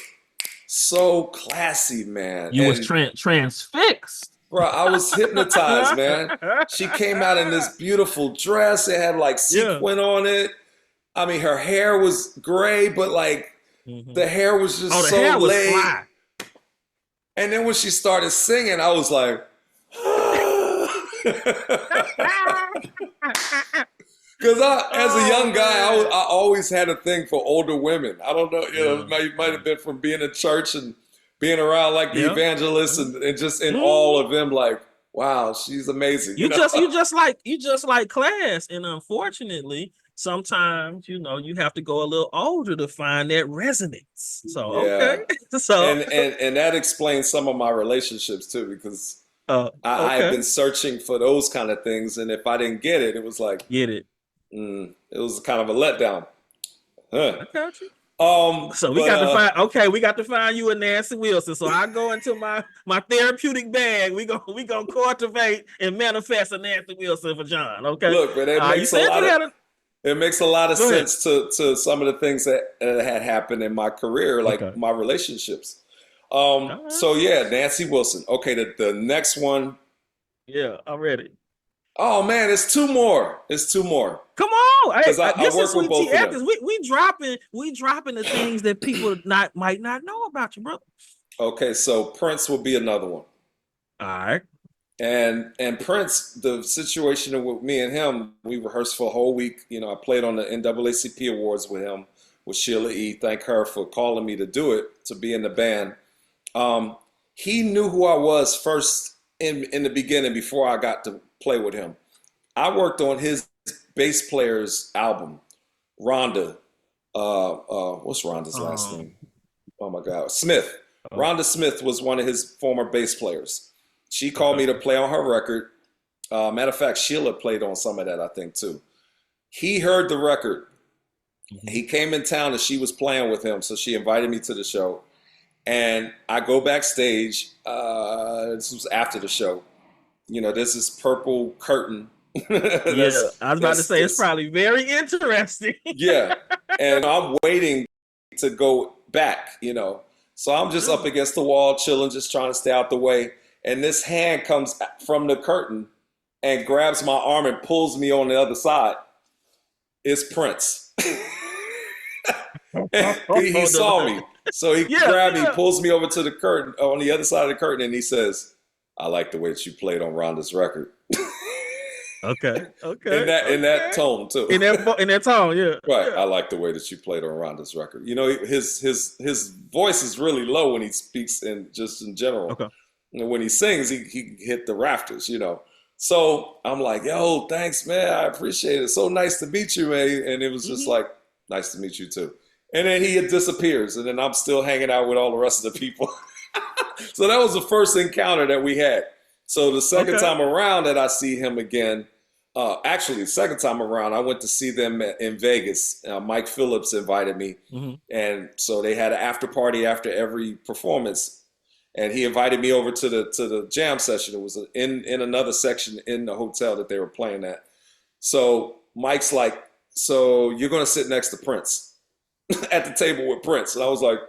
so classy, man. You was And transfixed. bro, I was hypnotized, man. She came out in this beautiful dress. It had like Yeah. sequin on it. I mean, her hair was gray, but like the hair was just the so hair was laid. fly. And then when she started singing, I was like, because as a young guy, I always had a thing for older women. I don't know, it might have been from being in church and being around like the evangelists and just in all of them, like, wow, she's amazing. You just like class, and unfortunately, sometimes you have to go a little older to find that resonance. So okay, so and that explains some of my relationships too, because I've been searching for those kind of things, and if I didn't get it, it was like it was kind of a letdown. I got you. So we got to find you a Nancy Wilson. So I go into my therapeutic bag. We gonna cultivate and manifest a Nancy Wilson for John. Okay. Look, but it makes a lot of sense to some of the things that had happened in my career, like my relationships. So yeah, Nancy Wilson. Okay, the next one. Yeah, I'm ready. Oh man, it's two more. Come on, because I work with both of them. We dropping the things that people might not know about you, brother. Okay, so Prince will be another one. All right. And Prince, the situation with me and him, we rehearsed for a whole week. I played on the NAACP Awards with him, with Sheila E. Thank her for calling me to do it, to be in the band. He knew who I was first in the beginning before I got to play with him. I worked on his bass player's album, Rhonda. What's Rhonda's last name? Oh my God, Smith. Rhonda Smith was one of his former bass players. She called me to play on her record. Matter of fact, Sheila played on some of that, I think, too. He heard the record. He came in town and she was playing with him, so she invited me to the show. And I go backstage. This was after the show. There's this purple curtain. I was about to say, it's probably very interesting. Yeah. And I'm waiting to go back, So I'm just up against the wall, chilling, just trying to stay out the way. And this hand comes from the curtain and grabs my arm and pulls me on the other side. It's Prince. He saw me. So he grabbed me, pulls me over to the curtain, on the other side of the curtain, and he says, I like the way that you played on Rhonda's record. Okay. In that tone, too. In that tone, yeah. Right. Yeah. I like the way that you played on Rhonda's record. His voice is really low when he speaks in general. Okay. When he sings, he hit the rafters, So I'm like, yo, thanks, man. I appreciate it. So nice to meet you, man. And it was just like, nice to meet you, too. And then he disappears. And then I'm still hanging out with all the rest of the people. So that was the first encounter that we had. So the second time around that I see him again, actually, second time around, I went to see them in Vegas. Mike Phillips invited me. And so they had an after party after every performance. And he invited me over to the jam session. It was in another section in the hotel that they were playing at. So Mike's like, so you're going to sit next to Prince at the table with Prince. And I was like,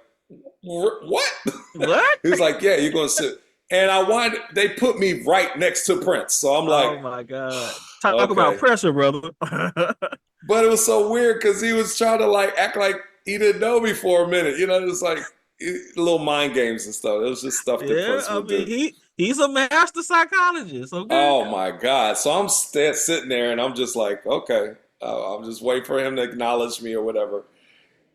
what? What? He was like, yeah, you're going to sit. And they put me right next to Prince. So I'm like, oh my God. Talk about pressure, brother. But it was so weird because he was trying to act like he didn't know me for a minute. It's like little mind games and stuff. It was just stuff that Prince would do. He's a master psychologist. Okay. Oh my God. So I'm sitting there and I'm just like, okay, I'm just waiting for him to acknowledge me or whatever.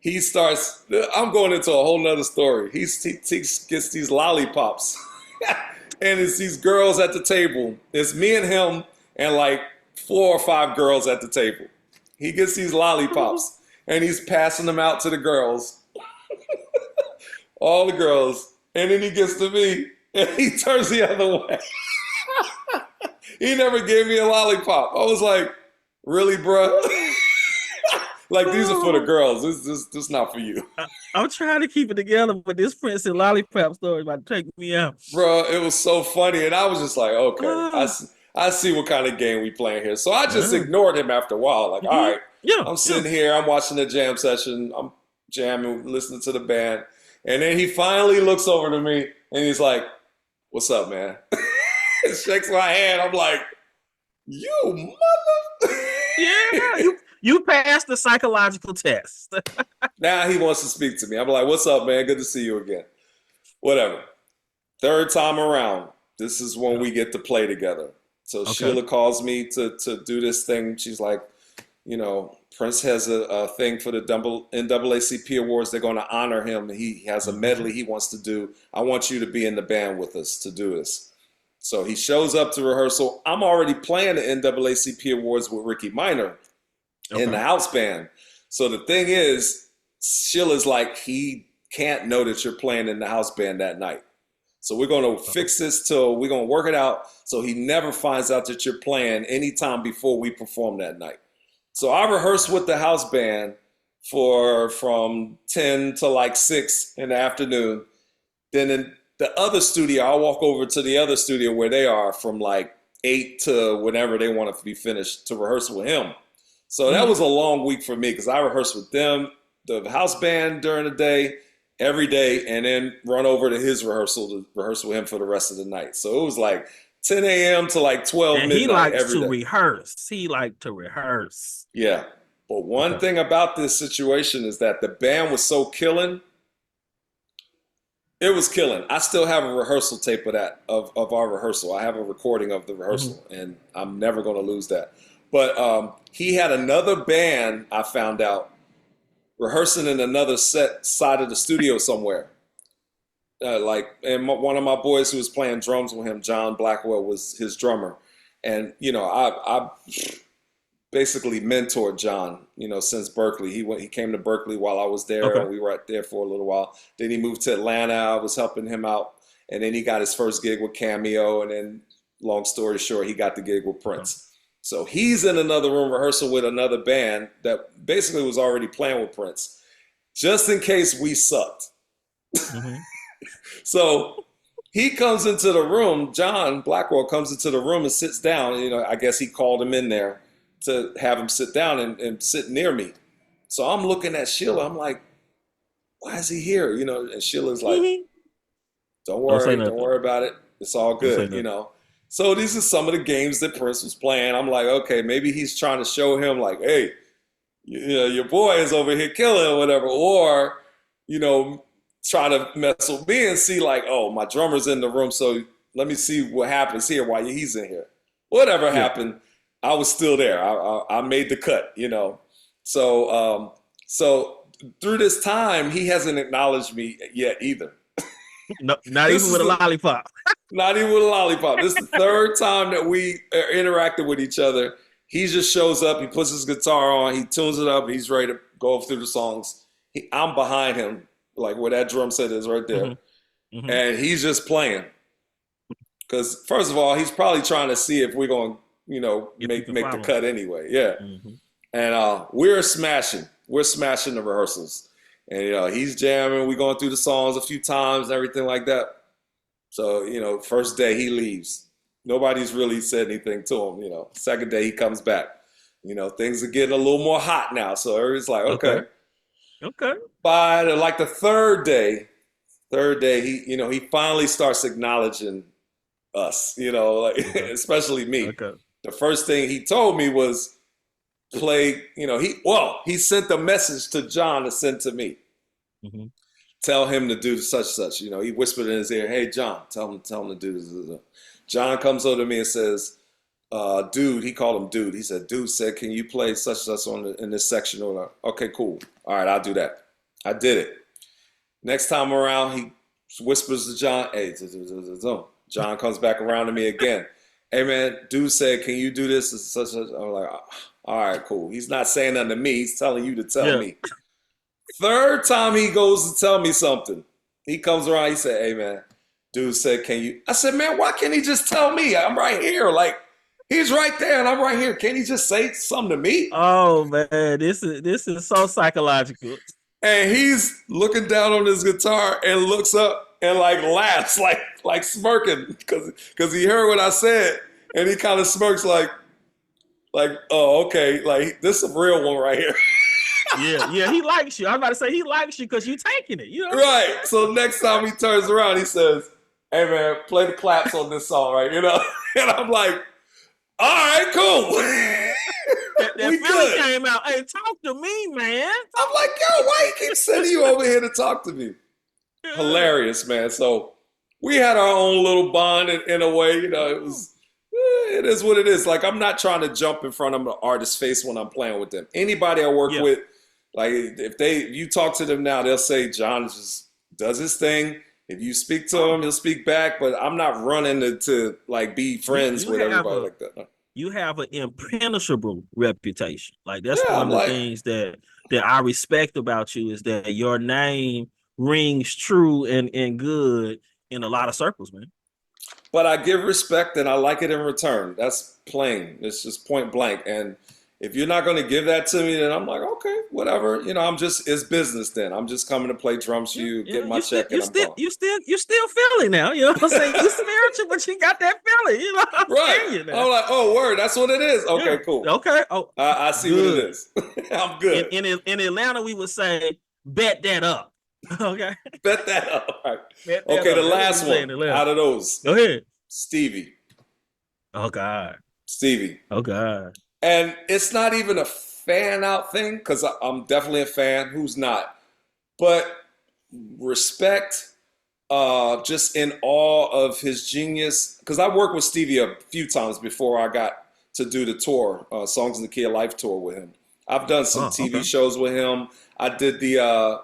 He starts, I'm going into a whole nother story. He gets these lollipops and it's these girls at the table. It's me and him and like 4 or 5 girls at the table. He gets these lollipops and he's passing them out to the girls. All the girls. And then he gets to me and he turns the other way. He never gave me a lollipop. I was like, really, bro? Like, these are for the girls. This not for you. I'm trying to keep it together, but this Prince and lollipop story is about to take me out. Bro, it was so funny. And I was just like, okay, I see what kind of game we playing here. So I just ignored him after a while. Like, all right, I'm sitting here. I'm watching the jam session. I'm jamming, listening to the band. And then he finally looks over to me and he's like, "What's up, man?" And shakes my hand. I'm like, "You mother." Yeah, you passed the psychological test. Now he wants to speak to me. I'm like, "What's up, man? Good to see you again." Whatever. Third time around, this is when we get to play together. So Sheila calls me to do this thing. She's like, Prince has a thing for the NAACP Awards. They're going to honor him. He has a medley he wants to do. I want you to be in the band with us to do this. So he shows up to rehearsal. I'm already playing the NAACP Awards with Ricky Minor in the house band. So the thing is, Sheila's like, he can't know that you're playing in the house band that night. So we're going to fix this we're going to work it out so he never finds out that you're playing anytime before we perform that night. So I rehearsed with the house band from 10 to like 6 in the afternoon. Then in the other studio, I'll walk over to the other studio where they are from like 8 to whenever they want it to be finished to rehearse with him. So that was a long week for me because I rehearsed with them, the house band during the day, every day, and then run over to his rehearsal to rehearse with him for the rest of the night. So it was like 10 a.m. to like 12 and midnight he likes every to day. rehearse. He liked to rehearse. Yeah. But one thing about this situation is that the band was so killing. It was killing. I still have a rehearsal tape of that, of our rehearsal. I have a recording of the rehearsal, and I'm never going to lose that. But he had another band, I found out, rehearsing in another side of the studio somewhere. And one of my boys who was playing drums with him, John Blackwell, was his drummer. And, I basically mentored John, since Berklee. He came to Berklee while I was there, and we were right there for a little while. Then he moved to Atlanta. I was helping him out. And then he got his first gig with Cameo. And then, long story short, he got the gig with Prince. So he's in another room rehearsing with another band that basically was already playing with Prince, just in case we sucked. So he comes into the room, John Blackwell comes into the room and sits down. I guess he called him in there to have him sit down and sit near me. So I'm looking at Sheila. I'm like, why is he here? And Sheila's like, don't worry about it. It's all good, So these are some of the games that Prince was playing. I'm like, okay, maybe he's trying to show him like, hey, your boy is over here killing or whatever. Or, try to mess with me and see like, oh, my drummer's in the room, so let me see what happens here while he's in here. Whatever happened, I was still there. I made the cut, So through this time, he hasn't acknowledged me yet either. No, not even with a lollipop. Not even with a lollipop. This is the third time that we interacted with each other. He just shows up. He puts his guitar on. He tunes it up. He's ready to go through the songs. I'm behind him, like where that drum set is right there. And he's just playing. Because first of all, he's probably trying to see if we're going to, make the cut anyway. Yeah. And we're smashing. We're smashing the rehearsals. And, he's jamming. We're going through the songs a few times and everything like that. So, first day he leaves. Nobody's really said anything to him, Second day he comes back. Things are getting a little more hot now. So everybody's like, okay. By like the third day, he finally starts acknowledging us, especially me. The first thing he told me was play, he sent a message to John to send to me. Tell him to do such. He whispered in his ear, hey, John, tell him to do this. John comes over to me and says, dude, he called him dude. He said, dude said, can you play such in this section? Okay, cool. All right, I'll do that. I did it. Next time around, he whispers to John, hey, John comes back around to me again. Hey, man, dude said, can you do this? Such. I'm like, all right, cool. He's not saying nothing to me. He's telling you to tell me. Third time he goes to tell me something. He comes around, he said, hey, man, dude said, can you? I said, man, why can't he just tell me? I'm right here. Like, he's right there and I'm right here. Can't he just say something to me? Oh, man, this is so psychological. And he's looking down on his guitar and looks up and like laughs, like smirking because he heard what I said. And he kind of smirks like, oh, okay, like this is a real one right here. Yeah, he likes you. I'm about to say he likes you because you taking it. You know? Right. So next time he turns around, he says, "Hey man, play the claps on this song, right?" You know, and I'm like, "All right, cool." That We feeling good. came out. Hey, talk to me, man. I'm like, "Yo, why you keep sending you over here to talk to me?" Yeah. Hilarious, man. So we had our own little bond in a way. You know, it is what it is. Like, I'm not trying to jump in front of an artist's face when I'm playing with them. Anybody I work with, like if you talk to them now, they'll say John just does his thing. If you speak to him, he'll speak back. But I'm not running to like be friends with everybody like that. No. You have an impenetrable reputation. Like that's Yeah, one I'm of the like, things that I respect about you is that your name rings true and good in a lot of circles, man. but I give respect and I like it in return. That's plain. It's just point blank. And if you're not going to give that to me, then I'm like, okay, whatever. You know, it's business then. I'm just coming to play drums for you, get my check, and I'm gone. You still feeling now. You know what I'm saying? You spiritual, but you got that feeling. You know what I'm saying? Right. I'm like, oh, word. That's what it is. Okay, cool. Okay. Oh, I see what it is. I'm good. In Atlanta, we would say, bet that up. Okay. Bet that up. Right. Okay, the last one out of those. Go ahead. Stevie. Oh, God. Stevie. Oh, God. And it's not even a fan out thing because I'm definitely a fan. Who's not? But respect, just in awe of his genius. Because I worked with Stevie a few times before I got to do the tour, Songs in the Key of Life tour with him. I've done some TV shows with him. I did the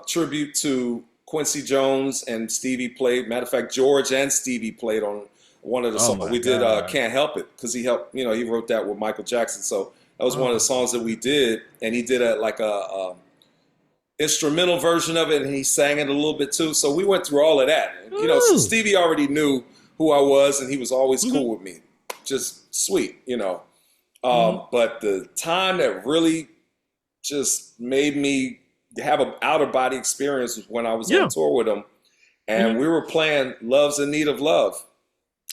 tribute to Quincy Jones and Stevie played. Matter of fact, George and Stevie played on one of the songs. We did Can't Help It because he helped, he wrote that with Michael Jackson. So that was one of the songs that we did. And he did a instrumental version of it and he sang it a little bit too. So we went through all of that. So Stevie already knew who I was and he was always cool with me. Just sweet, But the time that really just made me have an out-of-body experience was when I was on tour with him. And we were playing Love's in Need of Love.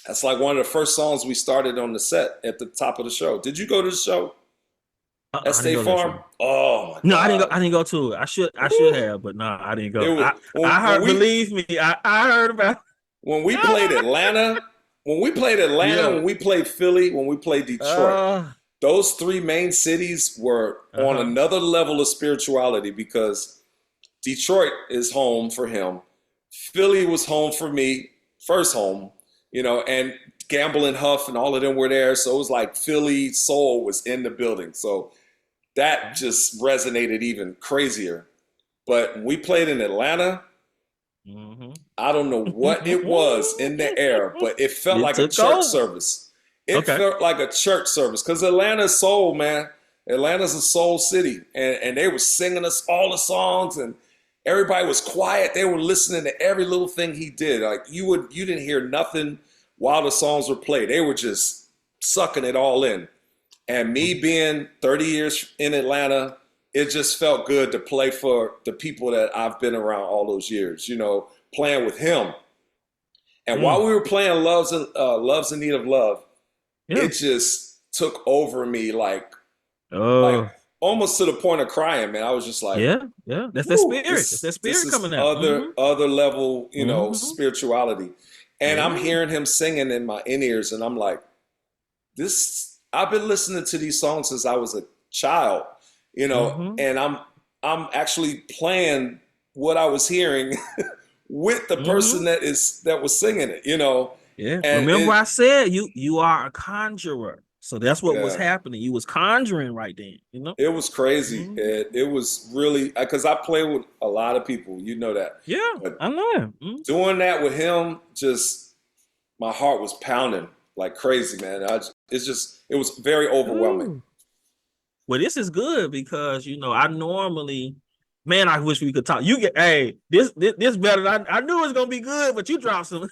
That's like one of the first songs we started on the set at the top of the show. Did you go to the show at State Farm? Oh, my God. No, I didn't go to it. I should have, but no, I didn't go. I heard, believe me, I heard about it. When we played Atlanta, when we played Philly, when we played Detroit, those three main cities were on another level of spirituality because Detroit is home for him. Philly was home for me, first home, and Gamble and Huff and all of them were there. So it was like Philly soul was in the building. So that just resonated even crazier. But when we played in Atlanta, I don't know what it was in the air, but it felt like a church service. It felt like a church service because Atlanta's soul, man. Atlanta's a soul city. And they were singing us all the songs and everybody was quiet. They were listening to every little thing he did. Like you didn't hear nothing while the songs were played. They were just sucking it all in. And me being 30 years in Atlanta, it just felt good to play for the people that I've been around all those years, playing with him. And while we were playing Love's in Need of Love, it just took over me like almost to the point of crying, man. I was just like, that's that spirit. That's that spirit coming out. Other level, spirituality. And I'm hearing him singing in my in-ears, and I'm like, I've been listening to these songs since I was a child, and I'm actually playing what I was hearing with the person that was singing it, Yeah. And remember I said you are a conjurer. So that's what was happening. You was conjuring right then, It was crazy. It was really, because I play with a lot of people, that. Yeah, but I know. Doing that with him, just my heart was pounding like crazy, man. It was very overwhelming. Well, this is good because I normally, man, I wish we could talk. This better than I knew it was gonna be good, but you dropped some.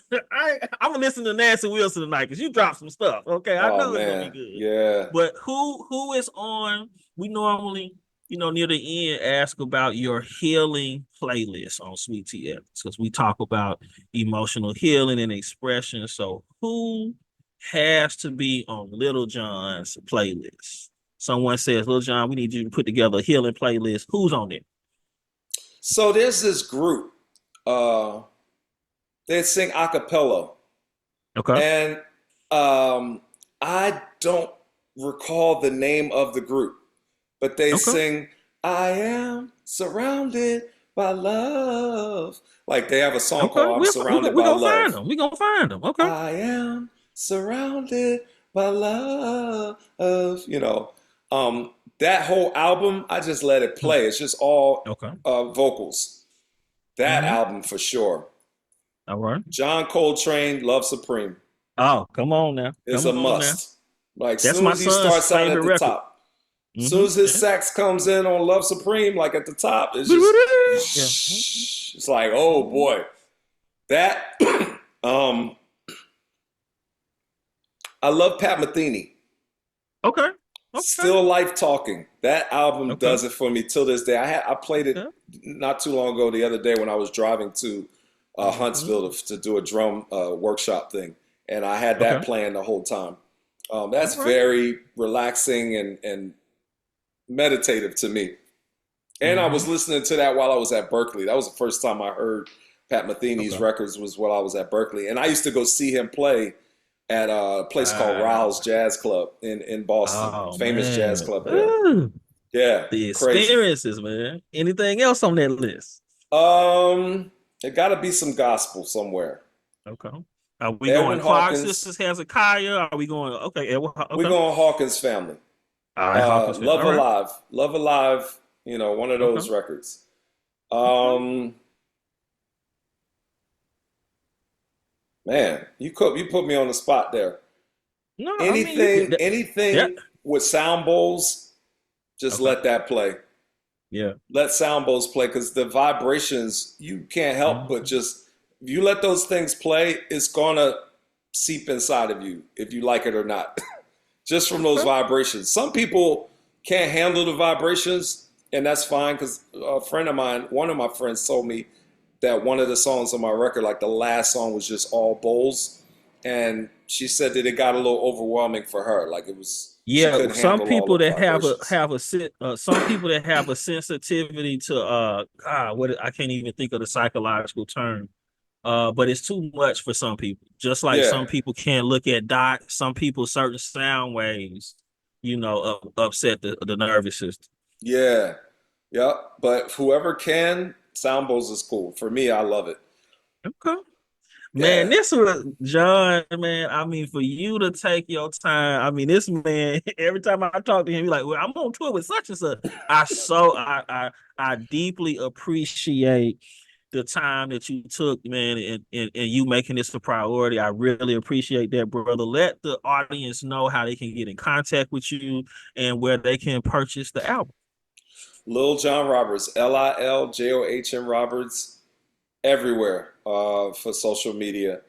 I'm gonna listen to Nancy Wilson tonight because you dropped some stuff. Okay, I know it's gonna be good. Yeah. But who is on? We normally, near the end, ask about your healing playlist on Sweet Tea Evans because we talk about emotional healing and expression. So who has to be on Lil Jon's playlist? someone says, Lil John, we need you to put together a healing playlist, who's on it? So there's this group. They sing a cappella. Okay. And I don't recall the name of the group, but they sing, I am surrounded by love. Like they have a song called I'm Surrounded by Love. We're going to find them. Okay. I am surrounded by love. You know, that whole album, I just let it play. It's just all vocals. That album for sure. All right. John Coltrane, Love Supreme. Oh, come on now. It's a must. Like that's soon as he starts out at the top. As soon as his sax comes in on Love Supreme, like at the top, it's just it's like, oh boy. That I love Pat Metheny. Okay. Still Life Talking. That album does it for me till this day. I played it not too long ago, the other day when I was driving to Huntsville to do a drum workshop thing. And I had that playing the whole time. That's very relaxing and meditative to me. And I was listening to that while I was at Berklee. That was the first time I heard Pat Metheny's records was while I was at Berklee. And I used to go see him play at a place called Raoul's Jazz Club in Boston. Famous jazz club there. Ooh. Yeah. The experiences, man. Anything else on that list? There got to be some gospel somewhere. Okay. Are we going Clark Sisters, Hezekiah? Are we going, we're going Hawkins Family. All right, Hawkins Family. Love Alive. Love Alive, you know, one of those records. Man, you put me on the spot there. No, anything with sound bowls, just let that play. Yeah. Let sound bowls play because the vibrations, you can't help but just, if you let those things play, it's going to seep inside of you if you like it or not. Just from those vibrations. Some people can't handle the vibrations, and that's fine because a friend of mine, one of my friends told me that one of the songs on my record, like the last song was just all bowls. And she said that it got a little overwhelming for her. Like it was, some people that some people that have a sensitivity to I can't even think of the psychological term. But it's too much for some people. Just like some people can't look at dots, some people certain sound waves, you know, upset the nervous system. Yeah. Yeah. But whoever can, sound bowls is cool. For me, I love it. Okay. Man, this was John, man. I mean, for you to take your time. I mean, this man, every time I talk to him, he's like, well, I'm on tour with such and such. I deeply appreciate the time that you took, man, and you making this a priority. I really appreciate that, brother. Let the audience know how they can get in contact with you and where they can purchase the album. Lil John Roberts, LILJOHN Roberts, everywhere for social media,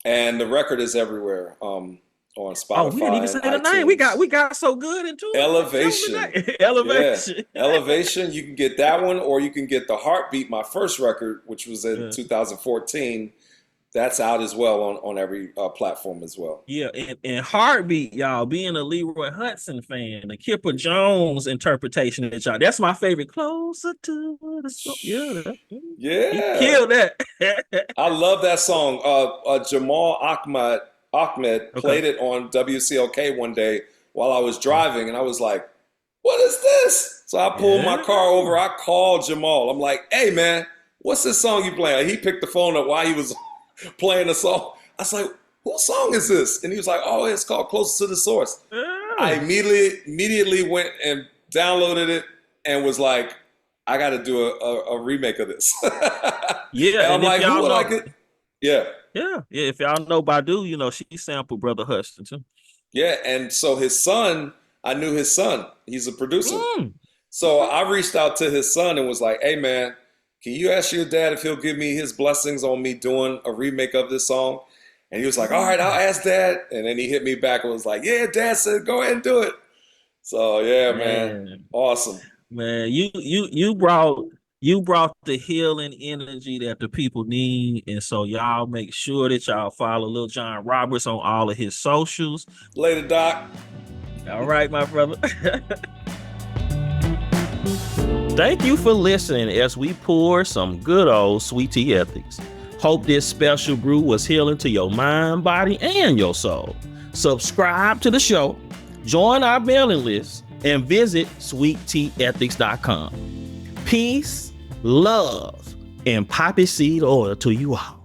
and the record is everywhere on Spotify. Oh, we didn't even say the name. We got so good into it. Elevation. You can get that one, or you can get the Heartbeat, my first record, which was in 2014. That's out as well on every platform as well. Yeah, and Heartbeat, y'all, being a Leroy Hudson fan, the Kipper Jones interpretation of y'all, that's my favorite. Closer to the soul. Yeah. You killed that. I love that song. Jamal Ahmed played it on WCLK one day while I was driving, and I was like, what is this? So I pulled my car over. I called Jamal. I'm like, hey, man, what's this song you playing? He picked the phone up while he was playing the song. I was like, whose song is this? And he was like, oh, it's called Closer to the Source. I immediately went and downloaded it and was like, I got to do a remake of this. Yeah. And I'm like, who would like it? Yeah. Yeah. If y'all know Badu, you know, she sampled Brother Hudson too. Yeah. And so his son, I knew his son. He's a producer. So I reached out to his son and was like, hey, man, can you ask your dad if he'll give me his blessings on me doing a remake of this song? And he was like, all right, I'll ask Dad. And then he hit me back and was like, yeah, Dad said, go ahead and do it. So yeah, man. Awesome. Man, you brought the healing energy that the people need. And so y'all make sure that y'all follow Lil John Roberts on all of his socials. Later, Doc. All right, my brother. Thank you for listening as we pour some good old sweet tea ethics. Hope this special brew was healing to your mind, body, and your soul. Subscribe to the show, join our mailing list, and visit sweetteaethics.com. Peace, love, and poppy seed oil to you all.